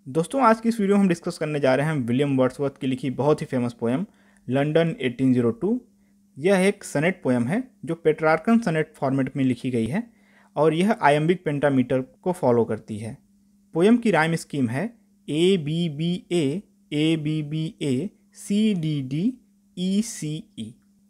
दोस्तों आज की इस वीडियो में हम डिस्कस करने जा रहे हैं विलियम वर्ड्सवर्थ की लिखी बहुत ही फेमस पोएम लंदन 1802। यह एक सनेट पोएम है जो पेट्रार्कन सनेट फॉर्मेट में लिखी गई है और यह आयम्बिक पेंटामीटर को फॉलो करती है। पोएम की राइम स्कीम है ABBA CDDECE।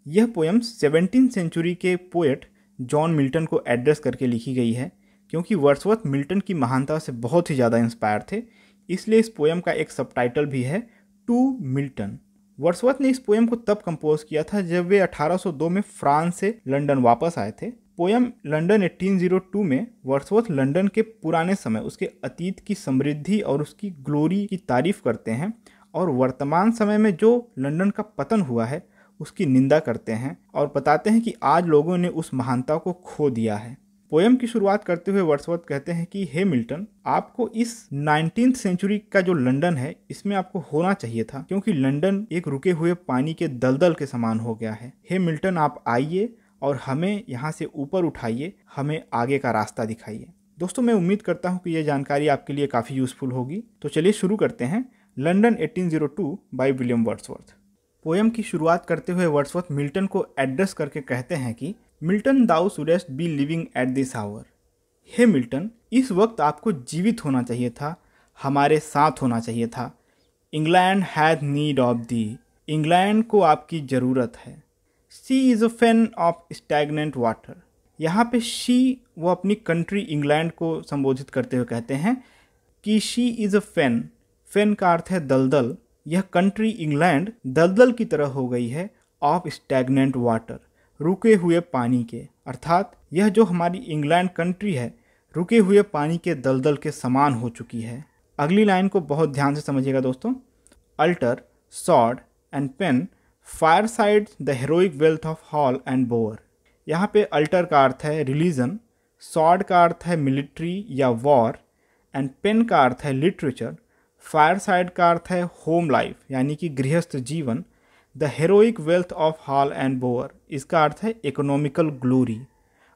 यह पोएम 17th सेंचुरी के पोएट जॉन मिल्टन को एड्रेस करके लिखी गई है। क्योंकि वर्ड्सवर्थ मिल्टन की महानता से बहुत ही ज़्यादा इंस्पायर थे, इसलिए इस पोएम का एक सबटाइटल भी है टू मिल्टन। वर्ड्सवर्थ ने इस पोएम को तब कंपोज किया था जब वे 1802 में फ्रांस से लंदन वापस आए थे। पोएम लंदन 1802 में वर्ड्सवर्थ लंदन के पुराने समय, उसके अतीत की समृद्धि और उसकी ग्लोरी की तारीफ करते हैं और वर्तमान समय में जो लंदन का पतन हुआ है उसकी निंदा करते हैं और बताते हैं कि आज लोगों ने उस महानता को खो दिया है। पोएम की शुरुआत करते हुए वर्ड्सवर्थ कहते हैं कि हे मिल्टन, आपको इस 19th सेंचुरी का जो लंदन है इसमें आपको होना चाहिए था, क्योंकि लंदन एक रुके हुए पानी के दलदल के समान हो गया है। हे मिल्टन, आप आइए और हमें यहाँ से ऊपर उठाइए, हमें आगे का रास्ता दिखाइए। दोस्तों मैं उम्मीद करता हूँ कि यह जानकारी आपके लिए काफ़ी यूजफुल होगी। तो चलिए शुरू करते हैं London 1802 by William Wordsworth. Poem की शुरुआत करते हुए वर्ड्सवर्थ मिल्टन को एड्रेस करके कहते हैं कि Milton, thou shouldst be living at this hour. हे मिल्टन, इस वक्त आपको जीवित होना चाहिए था, हमारे साथ होना चाहिए था। England has need of the, England को आपकी ज़रूरत है। She is a fan of stagnant water. यहाँ पे शी वो अपनी कंट्री इंग्लैंड को संबोधित करते हुए कहते हैं कि she is a fan. Fan का अर्थ है दलदल। यह कंट्री इंग्लैंड दलदल की तरह हो गई है ऑफ स्टैगनेंट वाटर, रुके हुए पानी के। अर्थात यह जो हमारी इंग्लैंड कंट्री है रुके हुए पानी के दलदल के समान हो चुकी है। अगली लाइन को बहुत ध्यान से समझिएगा दोस्तों। Altar, sword and pen fireside the heroic wealth of hall and bower. यहाँ पे अल्टर का अर्थ है रिलीजन, सॉर्ड का अर्थ है मिलिट्री या वॉर एंड पेन का अर्थ है लिटरेचर, फायर साइड का अर्थ है होम लाइफ यानी कि गृहस्थ जीवन, the heroic wealth of hall and bower इसका अर्थ है इकोनॉमिकल ग्लोरी।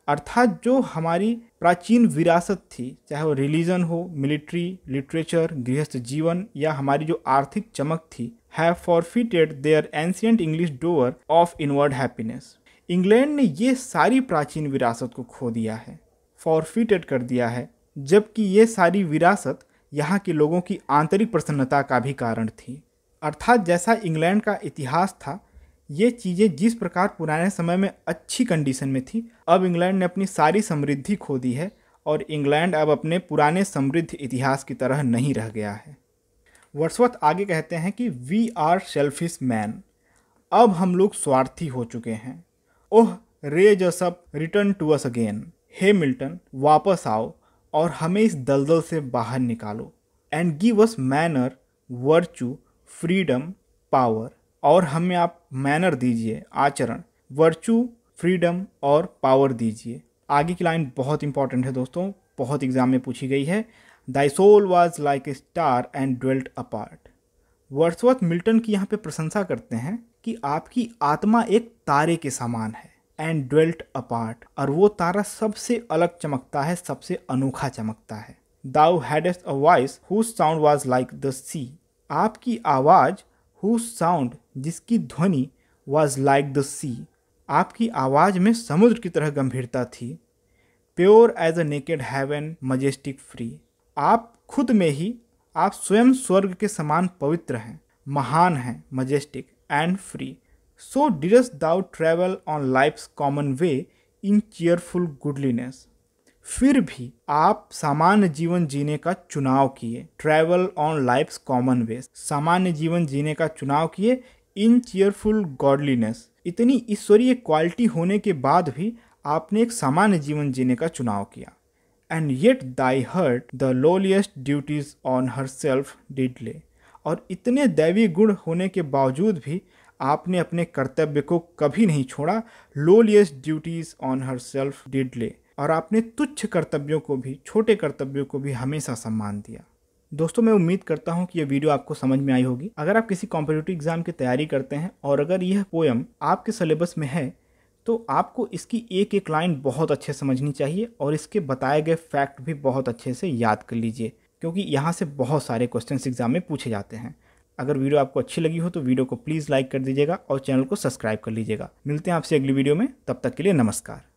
अर्थात जो हमारी प्राचीन विरासत थी, चाहे वो रिलीजन हो, मिलिट्री, लिटरेचर, गृहस्थ जीवन या हमारी जो आर्थिक चमक थी, have forfeited their ancient English dower of inward happiness. England ने ये सारी प्राचीन विरासत को खो दिया है, फॉरफिटेड कर दिया है, जबकि ये सारी विरासत यहाँ के लोगों की आंतरिक प्रसन्नता का भी कारण थी। अर्थात जैसा इंग्लैंड का इतिहास था, ये चीज़ें जिस प्रकार पुराने समय में अच्छी कंडीशन में थी, अब इंग्लैंड ने अपनी सारी समृद्धि खो दी है और इंग्लैंड अब अपने पुराने समृद्ध इतिहास की तरह नहीं रह गया है। वर्ड्सवर्थ आगे कहते हैं कि वी आर सेल्फिश मैन, अब हम लोग स्वार्थी हो चुके हैं। Oh raise us up, return to us again. हे मिल्टन, वापस आओ और हमें इस दलदल से बाहर निकालो। And give us manner, virtue, freedom, power. और हमें आप मैनर दीजिए, आचरण, वर्चू, फ्रीडम और पावर दीजिए। आगे की लाइन बहुत इंपॉर्टेंट है दोस्तों, बहुत एग्जाम में पूछी गई है। Thy soul was like a star and dwelt apart. Wordsworth Milton की यहाँ पे प्रशंसा करते हैं कि आपकी आत्मा एक तारे के समान है, एंड ड्वेल्ट अपार्ट, और वो तारा सबसे अलग चमकता है, सबसे अनोखा चमकता है। Thou hadst a voice whose sound was like the sea. आपकी आवाज़, हुज साउंड जिसकी ध्वनि, वाज लाइक द सी, आपकी आवाज़ में समुद्र की तरह गंभीरता थी। Pure as a naked heaven, majestic free, आप खुद में ही, आप स्वयं स्वर्ग के समान पवित्र हैं, महान हैं, majestic and free. So didst thou travel on life's common way in cheerful godliness. फिर भी आप सामान्य जीवन जीने का चुनाव किए। Travel on life's common way, सामान्य जीवन जीने का चुनाव किए। इन चीयरफुल गॉडलीनेस, इतनी ईश्वरीय क्वालिटी होने के बाद भी आपने एक सामान्य जीवन जीने का चुनाव किया। And yet thy heart the lowliest duties on her self did lay, और इतने दैवीय गुण होने के बावजूद भी आपने अपने कर्तव्य को कभी नहीं छोड़ा। Lowliest duties on her self did lay, और आपने तुच्छ कर्तव्यों को भी, छोटे कर्तव्यों को भी हमेशा सम्मान दिया। दोस्तों मैं उम्मीद करता हूँ कि यह वीडियो आपको समझ में आई होगी। अगर आप किसी कॉम्पिटिटिव एग्जाम की तैयारी करते हैं और अगर यह पोएम आपके सिलेबस में है तो आपको इसकी एक एक लाइन बहुत अच्छे समझनी चाहिए और इसके बताए गए फैक्ट भी बहुत अच्छे से याद कर लीजिए, क्योंकि यहाँ से बहुत सारे क्वेश्चंस एग्जाम में पूछे जाते हैं। अगर वीडियो आपको अच्छी लगी हो तो वीडियो को प्लीज़ लाइक कर दीजिएगा और चैनल को सब्सक्राइब कर लीजिएगा। मिलते हैं आपसे अगली वीडियो में, तब तक के लिए नमस्कार।